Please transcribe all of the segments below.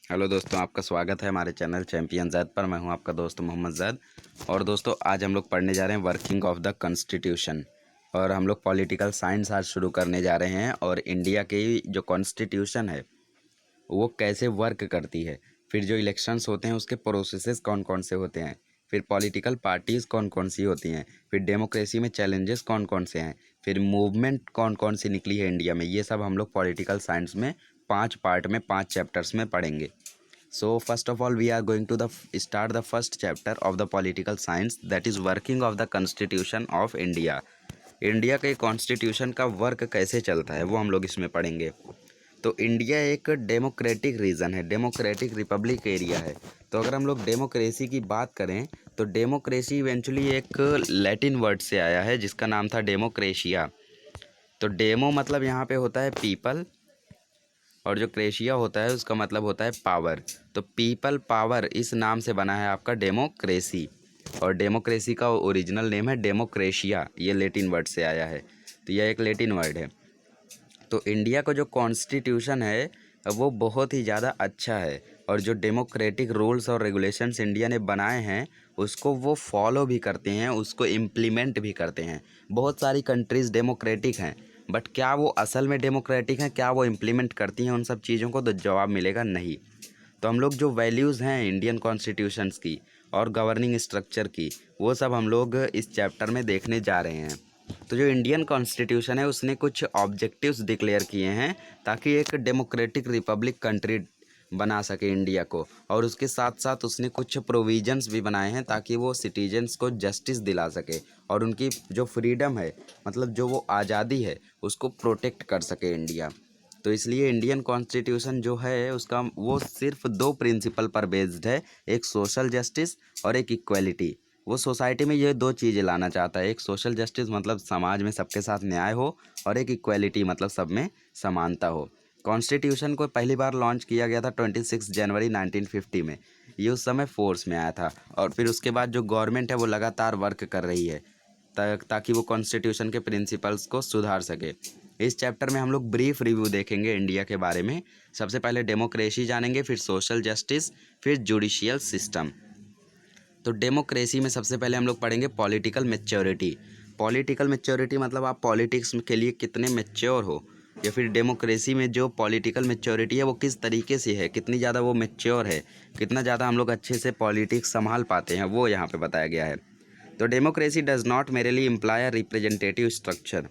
Hello दोस्तों, आपका स्वागत है हमारे चैनल चैंपियन ज़ैद पर। मैं हूं आपका दोस्त मोहम्मद ज़ैद। और दोस्तों, आज हम लोग पढ़ने जा रहे हैं वर्किंग ऑफ द कॉन्स्टिट्यूशन। और हम लोग पॉलिटिकल साइंस आज शुरू करने जा रहे हैं। और इंडिया की जो कॉन्स्टिट्यूशन है वो कैसे वर्क करती है, फिर जो इलेक्शंस होते हैं उसके प्रोसेसेस कौन कौन से होते हैं, फिर पॉलिटिकल पार्टीज़ कौन कौन सी होती हैं, फिर डेमोक्रेसी में चैलेंजेस कौन कौन से हैं, फिर मूवमेंट कौन कौन सी निकली है इंडिया में, ये सब हम लोग पॉलिटिकल साइंस में 5 पार्ट में 5 चैप्टर्स में पढ़ेंगे। So first of all, we are going to start the first chapter of the political science, that is working of the constitution of India। India के कॉन्स्टिट्यूशन का वर्क कैसे चलता है वो हम लोग इसमें पढ़ेंगे। तो इंडिया एक डेमोक्रेटिक रीजन है, डेमोक्रेटिक रिपब्लिक एरिया है। तो अगर हम लोग डेमोक्रेसी की बात करें तो डेमोक्रेसी इवेंचुअली एक लैटिन वर्ड से आया है जिसका नाम था डेमोक्रेशिया। तो डेमो मतलब यहाँ पे होता है पीपल, और जो क्रेशिया होता है उसका मतलब होता है पावर। तो पीपल पावर इस नाम से बना है आपका डेमोक्रेसी। और डेमोक्रेसी का ओरिजिनल नेम है डेमोक्रेशिया, ये लेटिन वर्ड से आया है। तो यह एक लेटिन वर्ड है। तो इंडिया का जो कॉन्स्टिट्यूशन है वो बहुत ही ज़्यादा अच्छा है। और जो डेमोक्रेटिक रूल्स और रेगुलेशंस इंडिया ने बनाए हैं उसको वो फॉलो भी करते हैं, उसको इम्प्लीमेंट भी करते हैं। बहुत सारी कंट्रीज़ डेमोक्रेटिक हैं, बट क्या वो असल में डेमोक्रेटिक हैं, क्या वो इम्प्लीमेंट करती हैं उन सब चीज़ों को, तो जवाब मिलेगा नहीं। तो हम लोग जो वैल्यूज़ हैं इंडियन कॉन्स्टिट्यूशंस की और गवर्निंग स्ट्रक्चर की, वो सब हम लोग इस चैप्टर में देखने जा रहे हैं। तो जो इंडियन कॉन्स्टिट्यूशन है उसने कुछ ऑब्जेक्टिव्स डिक्लेयर किए हैं ताकि एक डेमोक्रेटिक रिपब्लिक कंट्री बना सके इंडिया को। और उसके साथ साथ उसने कुछ प्रोविजंस भी बनाए हैं ताकि वो सिटीजन्स को जस्टिस दिला सके और उनकी जो फ्रीडम है, मतलब जो वो आज़ादी है, उसको प्रोटेक्ट कर सके इंडिया। तो इसलिए इंडियन कॉन्स्टिट्यूशन जो है उसका वो सिर्फ 2 प्रिंसिपल पर बेस्ड है, एक सोशल जस्टिस और एक इक्वलिटी। वो सोसाइटी में ये 2 चीज़ें लाना चाहता है, एक सोशल जस्टिस मतलब समाज में सबके साथ न्याय हो, और एक इक्वलिटी मतलब सब में समानता हो। कॉन्स्टिट्यूशन को पहली बार लॉन्च किया गया था 26 जनवरी 1950 में। ये उस समय फोर्स में आया था। और फिर उसके बाद जो गवर्नमेंट है वो लगातार वर्क कर रही है ताकि वो कॉन्स्टिट्यूशन के प्रिंसिपल्स को सुधार सके। इस चैप्टर में हम लोग ब्रीफ रिव्यू देखेंगे इंडिया के बारे में। सबसे पहले डेमोक्रेसी जानेंगे, फिर सोशल जस्टिस, फिर जुडिशियल सिस्टम। तो डेमोक्रेसी में सबसे पहले हम लोग पढ़ेंगे पॉलिटिकल मैच्योरिटी। पॉलिटिकल मैच्योरिटी मतलब आप पॉलिटिक्स के लिए कितने मैच्योर हो, या फिर डेमोक्रेसी में जो पॉलिटिकल मैच्योरिटी है वो किस तरीके से है, कितनी ज़्यादा वो मैच्योर है, कितना ज़्यादा हम लोग अच्छे से पॉलिटिक्स संभाल पाते हैं, वो यहाँ पे बताया गया है। तो democracy does not merely imply a representative structure.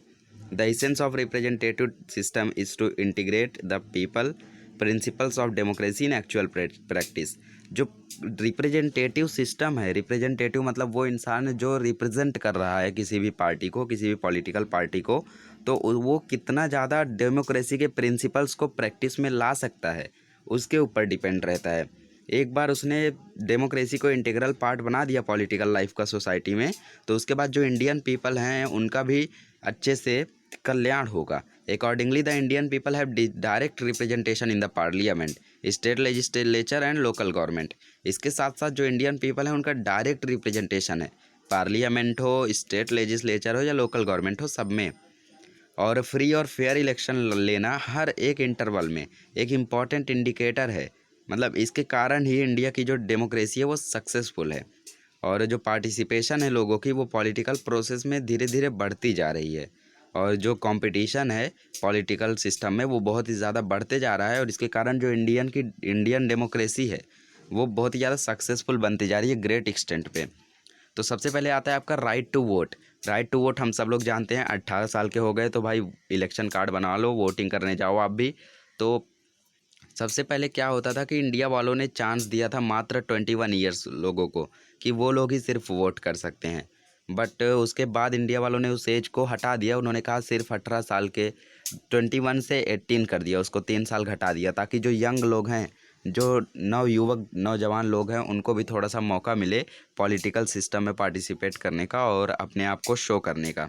The essence of representative system is to integrate the people principles of democracy in actual practice. जो रिप्रेजेंटेटिव सिस्टम है, रिप्रेजेंटेटिव मतलब वो इंसान जो रिप्रेजेंट कर रहा है किसी भी पार्टी को, किसी भी पॉलिटिकल पार्टी को, तो वो कितना ज़्यादा डेमोक्रेसी के प्रिंसिपल्स को प्रैक्टिस में ला सकता है उसके ऊपर डिपेंड रहता है। एक बार उसने डेमोक्रेसी को इंटीग्रल पार्ट बना दिया पॉलिटिकल लाइफ का सोसाइटी में, तो उसके बाद जो इंडियन पीपल हैं उनका भी अच्छे से कल्याण होगा। Accordingly the Indian people have direct representation in the parliament, state legislature and local government. इसके साथ साथ जो इंडियन पीपल है उनका डायरेक्ट रिप्रेजेंटेशन है, पार्लियामेंट हो, स्टेट लेजिस्लेचर हो या लोकल गवर्नमेंट हो, सब में। और फ्री और फेयर इलेक्शन लेना हर एक इंटरवल में एक इम्पॉर्टेंट इंडिकेटर है। मतलब इसके कारण ही इंडिया की जो डेमोक्रेसी है वो सक्सेसफुल है। और जो पार्टिसिपेशन है लोगों की वो पॉलिटिकल प्रोसेस में धीरे धीरे बढ़ती जा रही है। और जो कंपटीशन है पॉलिटिकल सिस्टम में वो बहुत ही ज़्यादा बढ़ते जा रहा है। और इसके कारण जो इंडियन डेमोक्रेसी है वो बहुत ही ज़्यादा सक्सेसफुल बनती जा रही है ग्रेट एक्सटेंट पे। तो सबसे पहले आता है आपका right to vote. Right to vote हम सब लोग जानते हैं, 18 साल के हो गए तो भाई इलेक्शन कार्ड बना लो, वोटिंग करने जाओ आप भी। तो सबसे पहले क्या होता था कि इंडिया वालों ने चांस दिया था मात्र 21 ईयर्स लोगों को, कि वो लोग ही सिर्फ वोट कर सकते हैं। बट उसके बाद इंडिया वालों ने उस एज को हटा दिया, उन्होंने कहा सिर्फ 18 साल के, 21 से 18 कर दिया, उसको 3 साल घटा दिया, ताकि जो यंग लोग हैं, जो नौजवान लोग हैं, उनको भी थोड़ा सा मौका मिले पॉलिटिकल सिस्टम में पार्टिसिपेट करने का और अपने आप को शो करने का।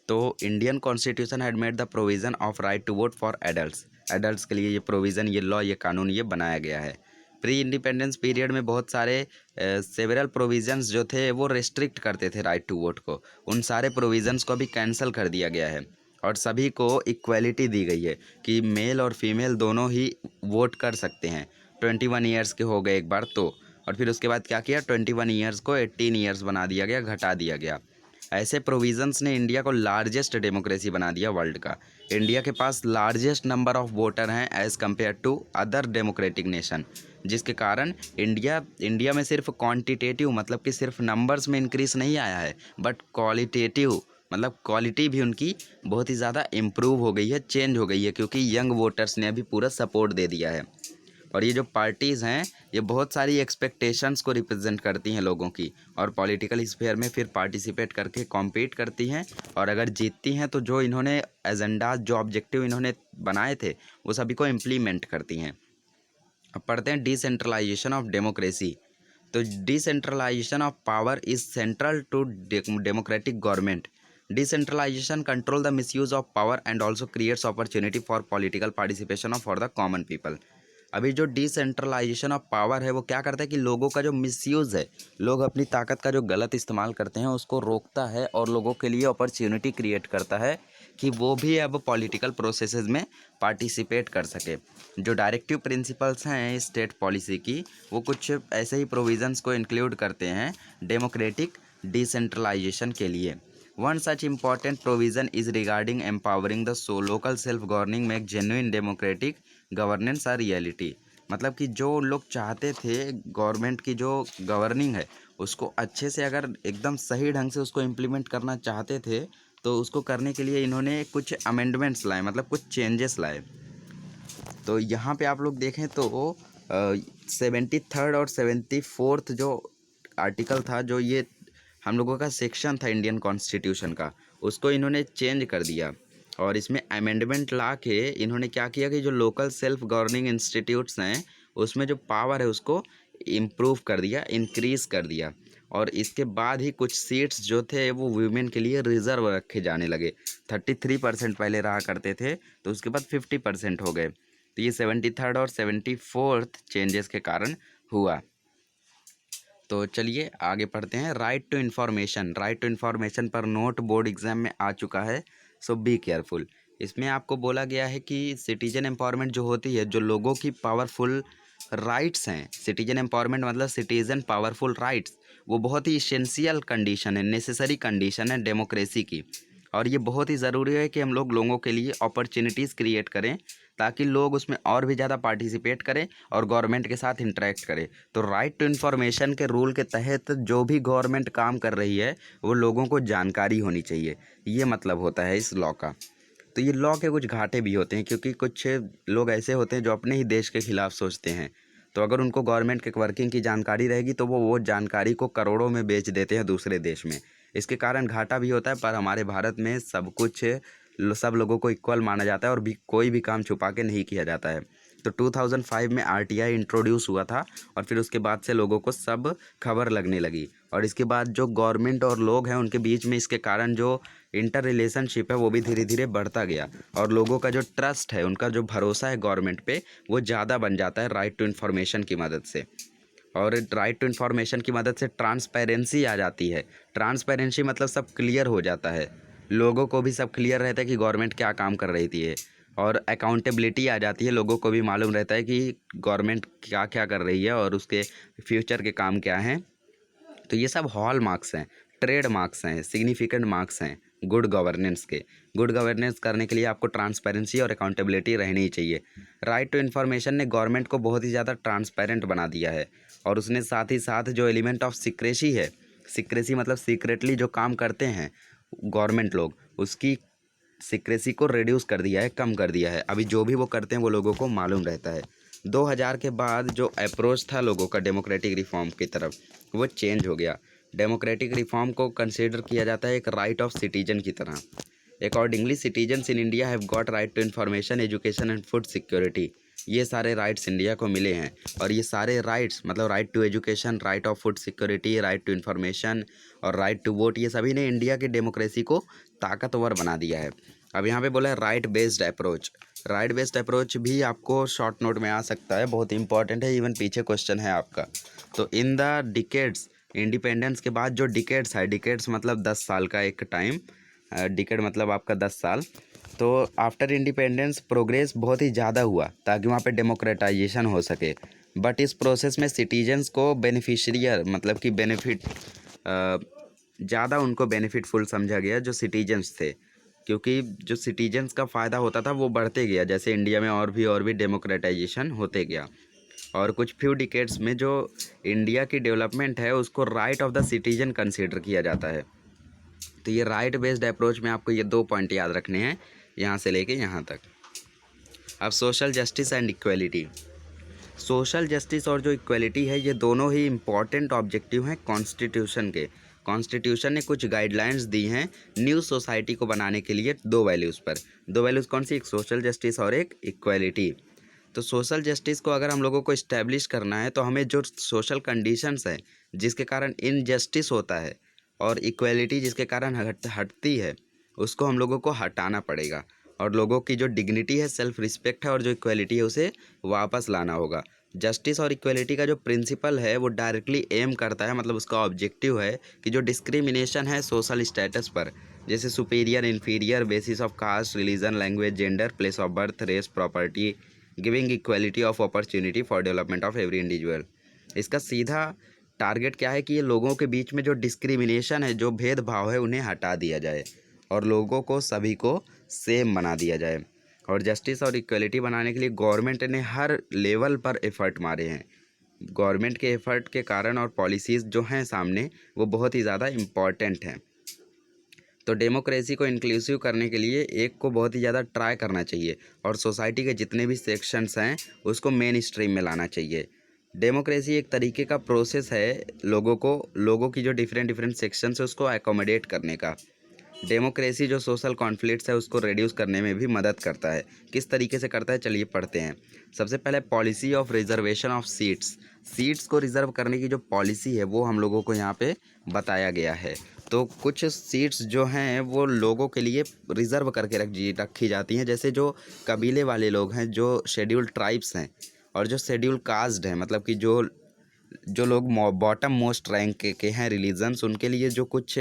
तो Indian constitution had made the provision of right to vote for adults. Adults के लिए ये प्रोविज़न, ये लॉ, ये कानून ये बनाया गया है। प्री इंडिपेंडेंस पीरियड में बहुत सारे सेवरल प्रोविज़न्स जो थे वो रेस्ट्रिक्ट करते थे राइट टू वोट को, उन सारे प्रोविज़न्स को अभी कैंसिल कर दिया गया है। और सभी को इक्वलिटी दी गई है कि मेल और फीमेल दोनों ही वोट कर सकते हैं। 21 ईयर्स के हो गए एक बार तो, और फिर उसके बाद क्या किया, 21 ईयर्स को 18 ईयर्स बना दिया गया, घटा दिया गया। ऐसे प्रोविज़न्स ने इंडिया को लार्जेस्ट डेमोक्रेसी बना दिया वर्ल्ड का। इंडिया के पास लार्जेस्ट नंबर ऑफ वोटर हैं as compared to other democratic nation, जिसके कारण इंडिया में सिर्फ क्वांटिटेटिव मतलब कि सिर्फ नंबर्स में इंक्रीज़ नहीं आया है, बट क्वालिटेटिव मतलब क्वालिटी भी उनकी बहुत ही ज़्यादा इम्प्रूव हो गई है, चेंज हो गई है, क्योंकि यंग वोटर्स ने अभी पूरा सपोर्ट दे दिया है। और ये जो पार्टीज़ हैं ये बहुत सारी एक्सपेक्टेशंस को रिप्रेजेंट करती हैं लोगों की, और पॉलिटिकल स्फीयर में फिर पार्टिसिपेट करके कॉम्पीट करती हैं, और अगर जीतती हैं तो जो इन्होंने एजेंडाज, जो ऑब्जेक्टिव इन्होंने बनाए थे वो सभी को इम्प्लीमेंट करती हैं। अब पढ़ते हैं डिसेंट्रलाइजेशन ऑफ डेमोक्रेसी। तो decentralization of power is central to democratic government. Decentralization control the misuse of power and also creates opportunity for political participation of for the common people. अभी जो डिसेंट्रलाइजेशन ऑफ पावर है वो क्या करता है कि लोगों का जो मिसयूज़ है, लोग अपनी ताकत का जो गलत इस्तेमाल करते हैं उसको रोकता है, और लोगों के लिए अपॉर्चुनिटी क्रिएट करता है कि वो भी अब पॉलिटिकल प्रोसेसेस में पार्टिसिपेट कर सके। जो डायरेक्टिव प्रिंसिपल्स हैं स्टेट पॉलिसी की, वो कुछ ऐसे ही प्रोविज़न्स को इंक्लूड करते हैं डेमोक्रेटिक डिसेंट्रलाइजेशन के लिए। One such important provision is regarding empowering the local self governing make genuine democratic governance a reality. मतलब कि जो लोग चाहते थे गवर्नमेंट की जो गवर्निंग है उसको अच्छे से, अगर एकदम सही ढंग से उसको इम्प्लीमेंट करना चाहते थे, तो उसको करने के लिए इन्होंने कुछ अमेंडमेंट्स लाए, मतलब कुछ चेंजेस लाए। तो यहाँ पे आप लोग देखें तो 73rd और 74th जो आर्टिकल था, जो ये हम लोगों का सेक्शन था इंडियन कॉन्स्टिट्यूशन का, उसको इन्होंने चेंज कर दिया, और इसमें अमेंडमेंट ला के इन्होंने क्या किया कि जो लोकल सेल्फ गवर्निंग इंस्टीट्यूट्स हैं उसमें जो पावर है उसको इम्प्रूव कर दिया, इंक्रीज़ कर दिया। और इसके बाद ही कुछ सीट्स जो थे वो वीमेन के लिए रिज़र्व रखे जाने लगे। 33% पहले रहा करते थे, तो उसके बाद 50% हो गए। तो ये 73rd और 74th चेंजेस के कारण हुआ। तो चलिए आगे पढ़ते हैं। Right to information. Right to information पर नोट बोर्ड एग्जाम में आ चुका है, सो बी केयरफुल। इसमें आपको बोला गया है कि सिटीजन एम्पावरमेंट जो होती है, जो लोगों की पावरफुल राइट्स हैं, सिटीजन एम्पावरमेंट मतलब सिटीजन पावरफुल राइट्स, वो बहुत ही इसेंशियल कंडीशन है, नेसेसरी कंडीशन है डेमोक्रेसी की। और ये बहुत ही ज़रूरी है कि हम लोगों के लिए अपॉर्चुनिटीज़ क्रिएट करें, ताकि लोग उसमें और भी ज़्यादा पार्टिसिपेट करें और गवर्नमेंट के साथ इंटरेक्ट करें। तो राइट टू इन्फॉर्मेशन के रूल के तहत जो भी गवर्नमेंट काम कर रही है वो लोगों को जानकारी होनी चाहिए, ये मतलब होता है इस लॉ का। तो ये लॉ के कुछ घाटे भी होते हैं, क्योंकि कुछ लोग ऐसे होते हैं जो अपने ही देश के खिलाफ सोचते हैं। तो अगर उनको गवर्नमेंट के वर्किंग की जानकारी रहेगी तो वो जानकारी को करोड़ों में बेच देते हैं दूसरे देश में। इसके कारण घाटा भी होता है, पर हमारे भारत में सब कुछ सब लोगों को इक्वल माना जाता है, और भी कोई भी काम छुपा के नहीं किया जाता है। तो 2005 में आरटीआई इंट्रोड्यूस हुआ था, और फिर उसके बाद से लोगों को सब खबर लगने लगी, और इसके बाद जो गवर्नमेंट और लोग हैं उनके बीच में इसके कारण जो इंटर रिलेशनशिप है वो भी धीरे धीरे बढ़ता गया, और लोगों का जो ट्रस्ट है, उनका जो भरोसा है गवर्नमेंट पे, वो ज़्यादा बन जाता है राइट टू इन्फॉर्मेशन की मदद से। और राइट टू इन्फॉर्मेशन की मदद से ट्रांसपेरेंसी आ जाती है। ट्रांसपेरेंसी मतलब सब क्लियर हो जाता है, लोगों को भी सब क्लियर रहता है कि गवर्नमेंट क्या काम कर रही थी, और अकाउंटेबिलिटी आ जाती है, लोगों को भी मालूम रहता है कि गवर्नमेंट क्या क्या कर रही है और उसके फ्यूचर के काम क्या हैं। तो ये सब हॉल मार्क्स हैं, ट्रेड मार्क्स हैं, सिग्निफिकेंट मार्क्स हैं गुड गवर्नेंस के। गुड गवर्नेंस करने के लिए आपको ट्रांसपेरेंसी और अकाउंटेबिलिटी रहनी ही चाहिए। राइट टू इन्फॉर्मेशन ने गवर्नमेंट को बहुत ही ज़्यादा ट्रांसपेरेंट बना दिया है, और उसने साथ ही साथ जो एलिमेंट ऑफ सीक्रेसी है, सीक्रेसी मतलब सीक्रेटली जो काम करते हैं गवर्नमेंट लोग, उसकी सीक्रेसी को रिड्यूस कर दिया है, कम कर दिया है। अभी जो भी वो करते हैं वो लोगों को मालूम रहता है। 2000 के बाद जो अप्रोच था लोगों का डेमोक्रेटिक रिफॉर्म की तरफ, वो चेंज हो गया। डेमोक्रेटिक रिफॉर्म को कंसीडर किया जाता है एक राइट ऑफ सिटीजन की तरह। Accordingly citizens in India have got right to information, education and food security. ये सारे राइट्स इंडिया को मिले हैं, और ये सारे राइट्स मतलब right to education, right of food security, right to information और राइट टू वोट, ये सभी ने इंडिया की डेमोक्रेसी को ताकतवर बना दिया है। अब यहाँ पे बोला है right based approach. Right based approach भी आपको शॉर्ट नोट में आ सकता है, बहुत इंपॉर्टेंट है, इवन पीछे क्वेश्चन है आपका। तो इन द डिकेड्स, इंडिपेंडेंस के बाद जो डिकेड्स है, डिकेड्स मतलब 10 साल का एक टाइम, डिकेड मतलब आपका 10 साल। तो आफ्टर इंडिपेंडेंस प्रोग्रेस बहुत ही ज़्यादा हुआ ताकि वहाँ पे डेमोक्रेटाइजेशन हो सके, बट इस प्रोसेस में सिटीजन्स को बेनिफिशियर मतलब कि बेनिफिट ज़्यादा उनको बेनिफिटफुल समझा गया जो सिटीजन्स थे, क्योंकि जो सिटीजन्स का फ़ायदा होता था वो बढ़ते गया जैसे इंडिया में और भी डेमोक्रेटाइजेशन होते गया। और कुछ फ्यू डिकेड्स में जो इंडिया की डेवलपमेंट है उसको right of the citizen consider किया जाता है। तो ये राइट बेस्ड अप्रोच में आपको ये 2 पॉइंट याद रखने हैं यहाँ से लेके यहाँ तक। अब social justice and equality. Social justice और जो इक्वलिटी है ये दोनों ही इम्पॉर्टेंट ऑब्जेक्टिव हैं कॉन्स्टिट्यूशन के। कॉन्स्टिट्यूशन ने कुछ गाइडलाइंस दी हैं न्यू सोसाइटी को बनाने के लिए 2 वैल्यूज़ पर। 2 वैल्यूज़ कौन सी? एक सोशल जस्टिस और एक इक्वलिटी। तो सोशल जस्टिस को अगर हम लोगों को इस्टेब्लिश करना है तो हमें जो सोशल कंडीशंस हैं जिसके कारण इनजस्टिस होता है और इक्वलिटी जिसके कारण हटती है उसको हम लोगों को हटाना पड़ेगा, और लोगों की जो डिग्निटी है, सेल्फ रिस्पेक्ट है और जो इक्वलिटी है उसे वापस लाना होगा। जस्टिस और इक्वलिटी का जो प्रिंसिपल है वो डायरेक्टली एम करता है, मतलब उसका ऑब्जेक्टिव है कि जो डिस्क्रिमिनेशन है सोशल स्टेटस पर, जैसे superior inferior basis of caste, religion, language, gender, place of birth, race, property, giving equality of opportunity for development of every individual. इसका सीधा टारगेट क्या है कि ये लोगों के बीच में जो डिस्क्रिमिनेशन है, जो भेदभाव है, उन्हें हटा दिया जाए और लोगों को सभी को सेम बना दिया जाए। और जस्टिस और इक्वलिटी बनाने के लिए गवर्नमेंट ने हर लेवल पर एफर्ट मारे हैं। गवर्नमेंट के एफर्ट के कारण और पॉलिसीज़ जो हैं सामने वो बहुत ही ज़्यादा इम्पॉर्टेंट हैं। तो डेमोक्रेसी को इंक्लूसिव करने के लिए एक को बहुत ही ज़्यादा ट्राई करना चाहिए और सोसाइटी के जितने भी सेक्शंस हैं उसको मेन स्ट्रीम में लाना चाहिए। डेमोक्रेसी एक तरीके का प्रोसेस है लोगों की जो डिफरेंट सेक्शंस है उसको एकोमोडेट करने का। डेमोक्रेसी जो सोशल कॉन्फ्लिक्ट्स है उसको रिड्यूस करने में भी मदद करता है। किस तरीके से करता है चलिए पढ़ते हैं। सबसे पहले policy of reservation of seats को रिज़र्व करने की जो पॉलिसी है वो हम लोगों को यहाँ पे बताया गया है। तो कुछ सीट्स जो हैं वो लोगों के लिए रिज़र्व करके रखी जाती हैं, जैसे जो कबीले वाले लोग हैं, जो शेड्यूल्ड ट्राइब्स हैं और जो शेड्यूल कास्ट हैं, मतलब कि जो जो लोग बॉटम मोस्ट रैंक के हैं रिलीजन्स, उनके लिए जो कुछ,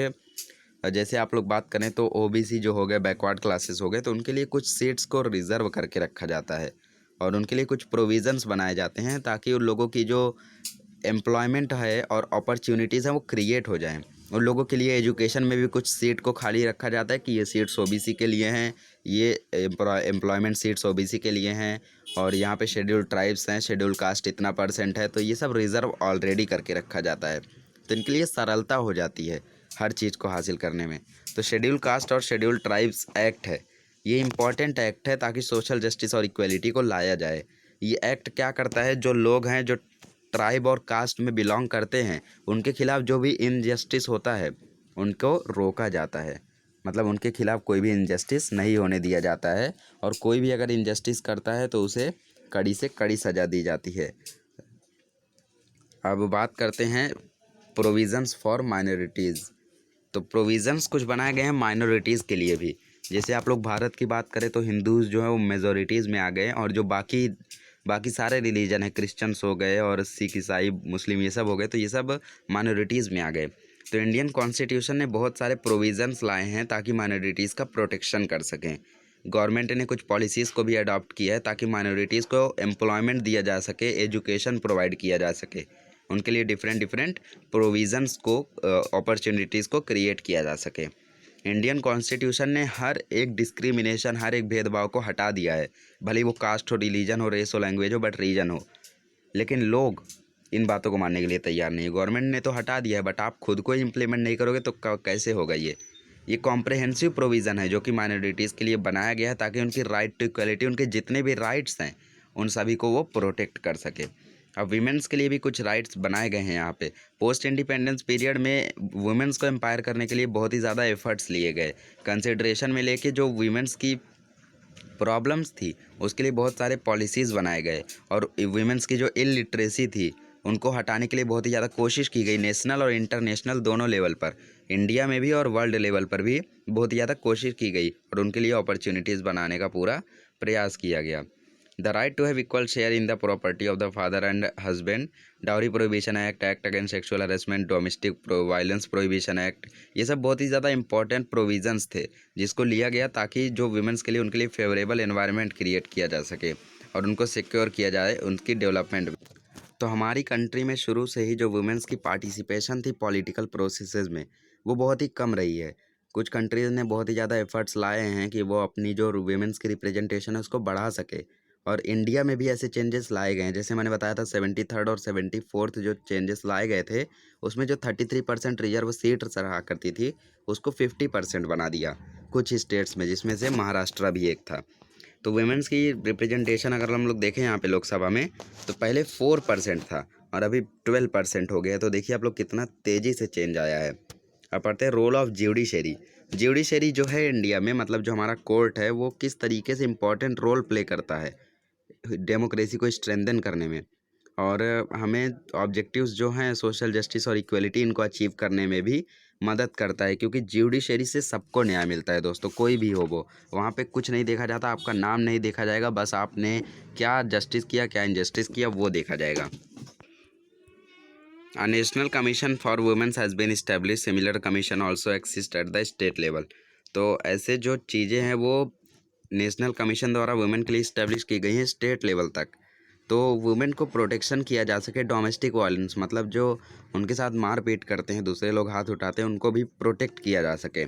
जैसे आप लोग बात करें तो ओबीसी जो हो गए, बैकवर्ड क्लासेस हो गए, तो उनके लिए कुछ सीट्स को रिज़र्व करके रखा जाता है और उनके लिए कुछ प्रोविज़न्स बनाए जाते हैं ताकि उन लोगों की जो एम्प्लॉयमेंट है और अपॉर्चुनिटीज़ हैं वो क्रिएट हो जाएं। उन लोगों के लिए एजुकेशन में भी कुछ सीट को खाली रखा जाता है कि ये सीट्स ओबीसी के लिए हैं, ये एम्प्लॉयमेंट सीट्स ओबीसी के लिए हैं, और यहाँ पे शेड्यूल्ड ट्राइब्स हैं, शेड्यूल कास्ट इतना % है, तो ये सब रिज़र्व ऑलरेडी करके रखा जाता है। तो इनके लिए सरलता हो जाती है हर चीज़ को हासिल करने में। तो शेड्यूल कास्ट और शेड्यूल ट्राइब्स एक्ट है, ये इम्पॉर्टेंट एक्ट है ताकि सोशल जस्टिस और इक्वलिटी को लाया जाए। ये एक्ट क्या करता है, जो लोग हैं जो ट्राइब और कास्ट में बिलोंग करते हैं उनके खिलाफ जो भी इनजस्टिस होता है उनको रोका जाता है, मतलब उनके खिलाफ कोई भी इनजस्टिस नहीं होने दिया जाता है, और कोई भी अगर इनजस्टिस करता है तो उसे कड़ी से कड़ी सज़ा दी जाती है। अब बात करते हैं प्रोविज़न्स फॉर माइनॉरिटीज़। तो प्रोविज़न्स कुछ बनाए गए हैं माइनॉरिटीज़ के लिए भी। जैसे आप लोग भारत की बात करें तो हिंदूज़ जो है वो मेजॉरिटीज़ में आ गए, और जो बाकी सारे रिलीजन है, क्रिश्चियंस हो गए और सिख, ईसाई, मुस्लिम, ये सब हो गए, तो ये सब माइनॉरिटीज़ में आ गए। तो इंडियन कॉन्स्टिट्यूशन ने बहुत सारे प्रोविज़न्स लाए हैं ताकि माइनॉरिटीज़ का प्रोटेक्शन कर सकें। गवर्नमेंट ने कुछ पॉलिसीज़ को भी अडॉप्ट किया है ताकि माइनॉरिटीज़ को एम्प्लॉयमेंट दिया जा सके, एजुकेशन प्रोवाइड किया जा सके, उनके लिए डिफरेंट प्रोविज़न्स को, अपॉर्चुनिटीज़ को क्रिएट किया जा सके। इंडियन कॉन्स्टिट्यूशन ने हर एक डिस्क्रिमिनेशन, हर एक भेदभाव को हटा दिया है, भले ही वो कास्ट हो, रिलीजन हो, रेस हो, लैंग्वेज हो, बट रीजन हो। लेकिन लोग इन बातों को मानने के लिए तैयार नहीं है। गवर्नमेंट ने तो हटा दिया है बट आप खुद को इम्प्लीमेंट नहीं करोगे तो कैसे होगा ये कॉम्प्रहेंसिव प्रोविज़न है जो कि माइनॉरिटीज़ के लिए बनाया गया है ताकि उनकी राइट टू इक्वलिटी, उनके जितने भी राइट्स हैं उन सभी को वो प्रोटेक्ट कर सके। अब वीमेंस के लिए भी कुछ राइट्स बनाए गए हैं यहाँ पे। पोस्ट इंडिपेंडेंस पीरियड में वुमेंस को एम्पायर करने के लिए बहुत ही ज़्यादा एफर्ट्स लिए गए, कंसिडरेशन में लेके जो वीमेंस की प्रॉब्लम्स थी उसके लिए बहुत सारे पॉलिसीज़ बनाए गए, और वीमेंस की जो इलिटरेसी थी उनको हटाने के लिए बहुत ही ज़्यादा कोशिश की गई, नेशनल और इंटरनेशनल दोनों लेवल पर, इंडिया में भी और वर्ल्ड लेवल पर भी बहुत ही ज़्यादा कोशिश की गई, और उनके लिए अपॉर्चुनिटीज़ बनाने का पूरा प्रयास किया गया। The right to have equal share in the property of the father and husband, dowry prohibition act, act against sexual harassment, domestic violence prohibition act, ये सब बहुत ही ज़्यादा इंपॉर्टेंट प्रोविजंस थे जिसको लिया गया ताकि जो वुमेंस के लिए उनके लिए फेवरेबल एनवायरनमेंट क्रिएट किया जा सके और उनको सिक्योर किया जाए उनकी डेवलपमेंट। तो हमारी कंट्री में शुरू से ही जो वुमेन्स की पार्टिसिपेशन थी पॉलिटिकल प्रोसेसेस में, वो बहुत ही कम रही है। कुछ कंट्रीज़ ने बहुत ही ज़्यादा एफर्ट्स लाए हैं कि वो अपनी जो वुमेन्स की रिप्रेजेंटेशन है उसको बढ़ा सके, और इंडिया में भी ऐसे चेंजेस लाए गए हैं। जैसे मैंने बताया था 73rd और 74th जो चेंजेस लाए गए थे, उसमें जो 33% रिजर्व सीट रहा करती थी, उसको 50% बना दिया कुछ स्टेट्स में, जिसमें से महाराष्ट्र भी एक था। तो वुमेन्स की रिप्रेजेंटेशन अगर हम लोग देखें यहाँ पे लोकसभा में, तो पहले 4% था और अभी 12% हो गया। तो देखिए आप लोग कितना तेज़ी से चेंज आया है। अब पढ़ते हैं रोल ऑफ ज्यूडिशरी। ज्यूडिशरी जो है इंडिया में, मतलब जो हमारा कोर्ट है, वो किस तरीके से इम्पोर्टेंट रोल प्ले करता है डेमोक्रेसी को स्ट्रेंथन करने में, और हमें ऑब्जेक्टिव्स जो हैं सोशल जस्टिस और इक्वलिटी, इनको अचीव करने में भी मदद करता है। क्योंकि ज्यूडिशरी से सबको न्याय मिलता है दोस्तों, कोई भी हो वो, वहाँ पे कुछ नहीं देखा जाता, आपका नाम नहीं देखा जाएगा, बस आपने क्या जस्टिस किया क्या इनजस्टिस किया वो देखा जाएगा। A national commission for women has been established. Similar commission also exist at the state level. तो ऐसे जो चीज़ें हैं वो नेशनल कमीशन द्वारा वुमेन के लिए इस्टेब्लिश की गई हैं स्टेट लेवल तक। तो वुमेन को प्रोटेक्शन किया जा सके डोमेस्टिक वायलेंस, मतलब जो उनके साथ मारपीट करते हैं, दूसरे लोग हाथ उठाते हैं, उनको भी प्रोटेक्ट किया जा सके।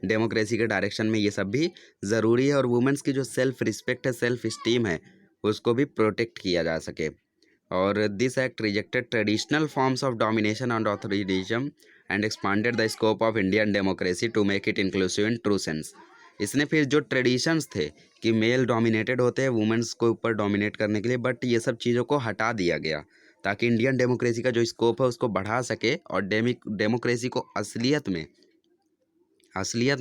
डेमोक्रेसी के डायरेक्शन में ये सब भी ज़रूरी है, और वुमेन्स की जो सेल्फ रिस्पेक्ट है, सेल्फ स्टीम है, उसको भी प्रोटेक्ट किया जा सके। और this act rejected traditional forms of domination and authoritarianism and expanded the scope of Indian democracy to make it inclusive in true sense. इसने फिर जो ट्रेडिशंस थे कि मेल डोमिनेटेड होते हैं वुमेन्स को ऊपर डोमिनेट करने के लिए, बट ये सब चीज़ों को हटा दिया गया ताकि इंडियन डेमोक्रेसी का जो स्कोप है उसको बढ़ा सके, और डेमोक्रेसी को असलियत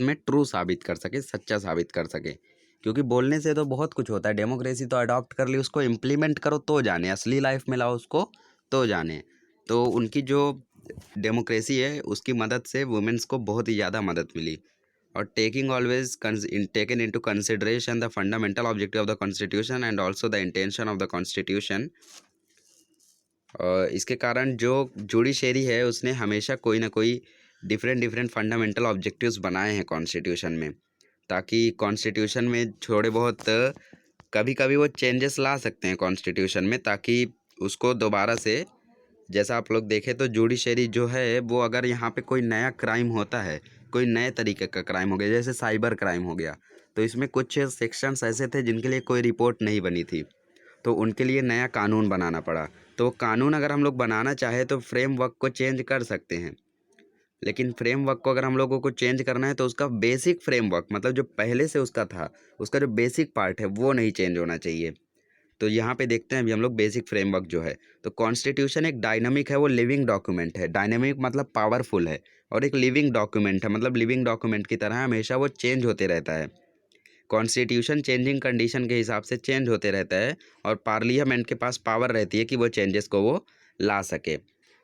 में ट्रू साबित कर सके, सच्चा साबित कर सके। क्योंकि बोलने से तो बहुत कुछ होता है, डेमोक्रेसी तो अडॉप्ट कर ली, उसको इम्प्लीमेंट करो तो जाने, असली लाइफ में लाओ उसको तो जाने। तो उनकी जो डेमोक्रेसी है उसकी मदद से वुमेन्स को बहुत ही ज़्यादा मदद मिली। और taking always taken into consideration the fundamental objective of the constitution and also the intention of the constitution, इसके कारण जो जुडिशरी है उसने हमेशा कोई ना कोई डिफरेंट फंडामेंटल ऑब्जेक्टिव्स बनाए हैं कॉन्स्टिट्यूशन में, ताकि कॉन्स्टिट्यूशन में थोड़े बहुत कभी कभी वो चेंजेस ला सकते हैं कॉन्स्टिट्यूशन में, ताकि उसको दोबारा से, जैसा आप लोग देखें तो जुडिशरी जो है वो अगर यहाँ पे कोई नया क्राइम होता है, कोई नए तरीके का क्राइम हो गया, जैसे साइबर क्राइम हो गया, तो इसमें कुछ सेक्शंस ऐसे थे जिनके लिए कोई रिपोर्ट नहीं बनी थी, तो उनके लिए नया कानून बनाना पड़ा। तो कानून अगर हम लोग बनाना चाहें तो फ्रेमवर्क को चेंज कर सकते हैं, लेकिन फ्रेमवर्क को अगर हम लोगों को चेंज करना है तो उसका बेसिक फ्रेमवर्क, मतलब जो पहले से उसका था, उसका जो बेसिक पार्ट है वो नहीं चेंज होना चाहिए। तो यहाँ पे देखते हैं अभी हम लोग बेसिक फ्रेमवर्क जो है, तो कॉन्स्टिट्यूशन एक डायनामिक है, वो लिविंग डॉक्यूमेंट है। डायनामिक मतलब पावरफुल है, और एक लिविंग डॉक्यूमेंट है, मतलब लिविंग डॉक्यूमेंट की तरह हमेशा वो चेंज होते रहता है। कॉन्स्टिट्यूशन चेंजिंग कंडीशन के हिसाब से चेंज होते रहता है, और पार्लियामेंट के पास पावर रहती है कि वो चेंजेस को वो ला सके।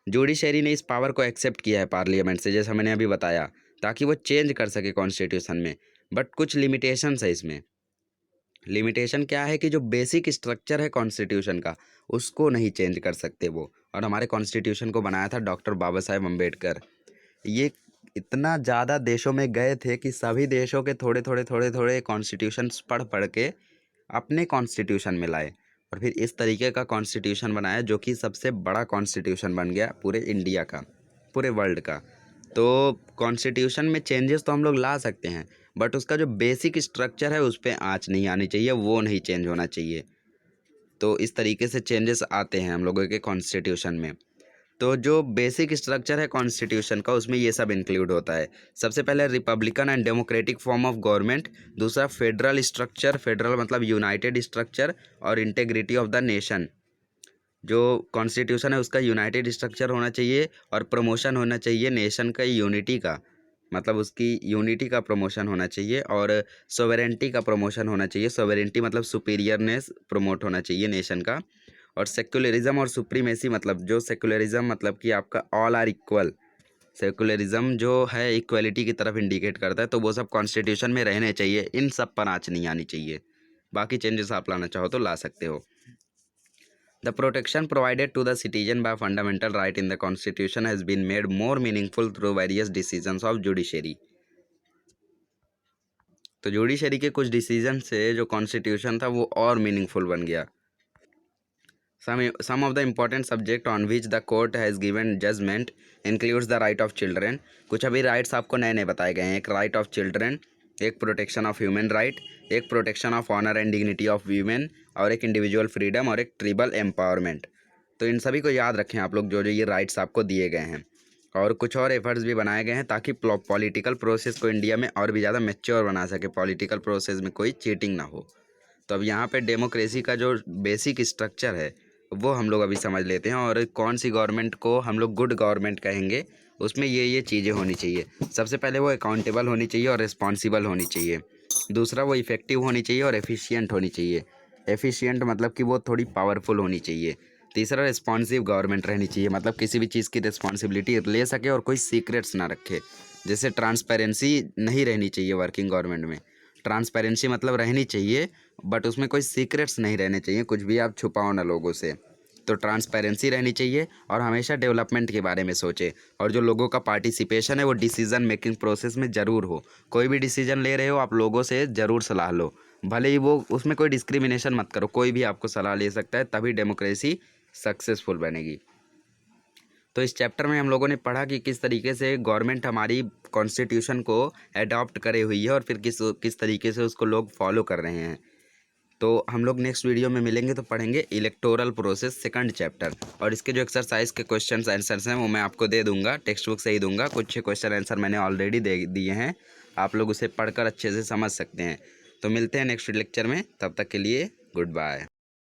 जुडिशरी ने इस पावर को एक्सेप्ट किया है पार्लियामेंट से, जैसा मैंने अभी बताया, ताकि वो चेंज कर सके कॉन्स्टिट्यूशन में। बट कुछ लिमिटेशंस है इसमें। लिमिटेशन क्या है कि जो बेसिक स्ट्रक्चर है कॉन्स्टिट्यूशन का, उसको नहीं चेंज कर सकते वो। और हमारे कॉन्स्टिट्यूशन को बनाया था डॉक्टर बाबा साहेब अम्बेडकर। ये इतना ज़्यादा देशों में गए थे कि सभी देशों के थोड़े थोड़े कॉन्स्टिट्यूशंस पढ़ पढ़ के अपने कॉन्स्टिट्यूशन में लाए, और फिर इस तरीके का कॉन्स्टिट्यूशन बनाया जो कि सबसे बड़ा कॉन्स्टिट्यूशन बन गया पूरे इंडिया का, पूरे वर्ल्ड का। तो कॉन्स्टिट्यूशन में चेंजेस तो हम लोग ला सकते हैं, बट उसका जो बेसिक स्ट्रक्चर है उस पर आँच नहीं आनी चाहिए, वो नहीं चेंज होना चाहिए। तो इस तरीके से चेंजेस आते हैं हम लोगों के कॉन्स्टिट्यूशन में। तो जो बेसिक स्ट्रक्चर है कॉन्स्टिट्यूशन का, उसमें ये सब इंक्लूड होता है। सबसे पहले Republican and democratic form of government, दूसरा फेडरल स्ट्रक्चर, फेडरल मतलब यूनाइटेड स्ट्रक्चर, और इंटेग्रिटी ऑफ द नेशन। जो कॉन्स्टिट्यूशन है उसका यूनाइटेड स्ट्रक्चर होना चाहिए, और प्रमोशन होना चाहिए नेशन का यूनिटी का, मतलब उसकी यूनिटी का प्रमोशन होना चाहिए, और सोवेरेंटी का प्रमोशन होना चाहिए। सोवेरेंटी मतलब सुपीरियरनेस प्रमोट होना चाहिए नेशन का। और सेक्युलरिज्म और सुप्रीमेसी, मतलब जो सेक्युलरिज्म मतलब कि आपका ऑल आर इक्वल, सेक्युलरिज्म जो है इक्वलिटी की तरफ इंडिकेट करता है, तो वो सब कॉन्स्टिट्यूशन में रहने चाहिए। इन सब पर आँच नहीं आनी चाहिए। बाकी चेंजेस आप लाना चाहो तो ला सकते हो। The protection provided to the citizen by fundamental right in the Constitution has been made more meaningful through various decisions of judiciary. तो जुडिशरी के कुछ डिसीजन से जो कॉन्स्टिट्यूशन था वो और मीनिंगफुल बन गया। Some of the important subject on which the court has given judgment includes the right of children। कुछ अभी राइट्स आपको नए नए बताए गए हैं। एक राइट ऑफ चिल्ड्रन, एक प्रोटेक्शन ऑफ ह्यूमन राइट, एक protection of honour and dignity of women, और एक इंडिविजुअल फ्रीडम, और एक ट्रिबल एम्पावरमेंट। तो इन सभी को याद रखें आप लोग, जो जो ये राइट्स आपको दिए गए हैं। और कुछ और एफर्ट्स भी बनाए गए हैं ताकि पॉलिटिकल प्रोसेस को इंडिया में और भी ज़्यादा मैच्योर बना सके, पॉलिटिकल प्रोसेस में कोई चीटिंग ना हो। तो अब यहाँ पे डेमोक्रेसी का जो बेसिक स्ट्रक्चर है वो हम लोग अभी समझ लेते हैं, और कौन सी गवर्नमेंट को हम लोग गुड गवर्नमेंट कहेंगे, उसमें ये चीज़ें होनी चाहिए। सबसे पहले वो अकाउंटेबल होनी चाहिए और रिस्पॉन्सिबल होनी चाहिए। दूसरा, वो इफ़ेक्टिव होनी चाहिए और एफिशिएंट होनी चाहिए। एफिशिएंट मतलब कि वो थोड़ी पावरफुल होनी चाहिए। तीसरा, रिस्पॉन्सिव गवर्नमेंट रहनी चाहिए, मतलब किसी भी चीज़ की रिस्पॉन्सिबिलिटी ले सके और कोई सीक्रेट्स ना रखे। जैसे ट्रांसपेरेंसी नहीं रहनी चाहिए वर्किंग गवर्नमेंट में। ट्रांसपेरेंसी मतलब रहनी चाहिए, बट उसमें कोई सीक्रेट्स नहीं रहने चाहिए, कुछ भी आप छुपाओ ना लोगों से। तो ट्रांसपेरेंसी रहनी चाहिए, और हमेशा डेवलपमेंट के बारे में सोचे, और जो लोगों का पार्टिसिपेशन है वो डिसीजन मेकिंग प्रोसेस में ज़रूर हो। कोई भी डिसीजन ले रहे हो आप लोगों से ज़रूर सलाह लो, भले ही वो उसमें कोई डिस्क्रिमिनेशन मत करो, कोई भी आपको सलाह ले सकता है, तभी डेमोक्रेसी सक्सेसफुल बनेगी। तो इस चैप्टर में हम लोगों ने पढ़ा कि किस तरीके से गवर्नमेंट हमारी कॉन्स्टिट्यूशन को अडॉप्ट करे हुई है, और फिर किस तरीके से उसको लोग फॉलो कर रहे हैं। तो हम लोग नेक्स्ट वीडियो में मिलेंगे तो पढ़ेंगे इलेक्टोरल प्रोसेस सेकंड चैप्टर, और इसके जो एक्सरसाइज के क्वेश्चंस आंसर्स हैं वो मैं आपको दे दूंगा, टेक्स्ट बुक से ही दूंगा। कुछ क्वेश्चन आंसर मैंने ऑलरेडी दे दिए हैं, आप लोग उसे पढ़कर अच्छे से समझ सकते हैं। तो मिलते हैं नेक्स्ट लेक्चर में, तब तक के लिए गुड बाय।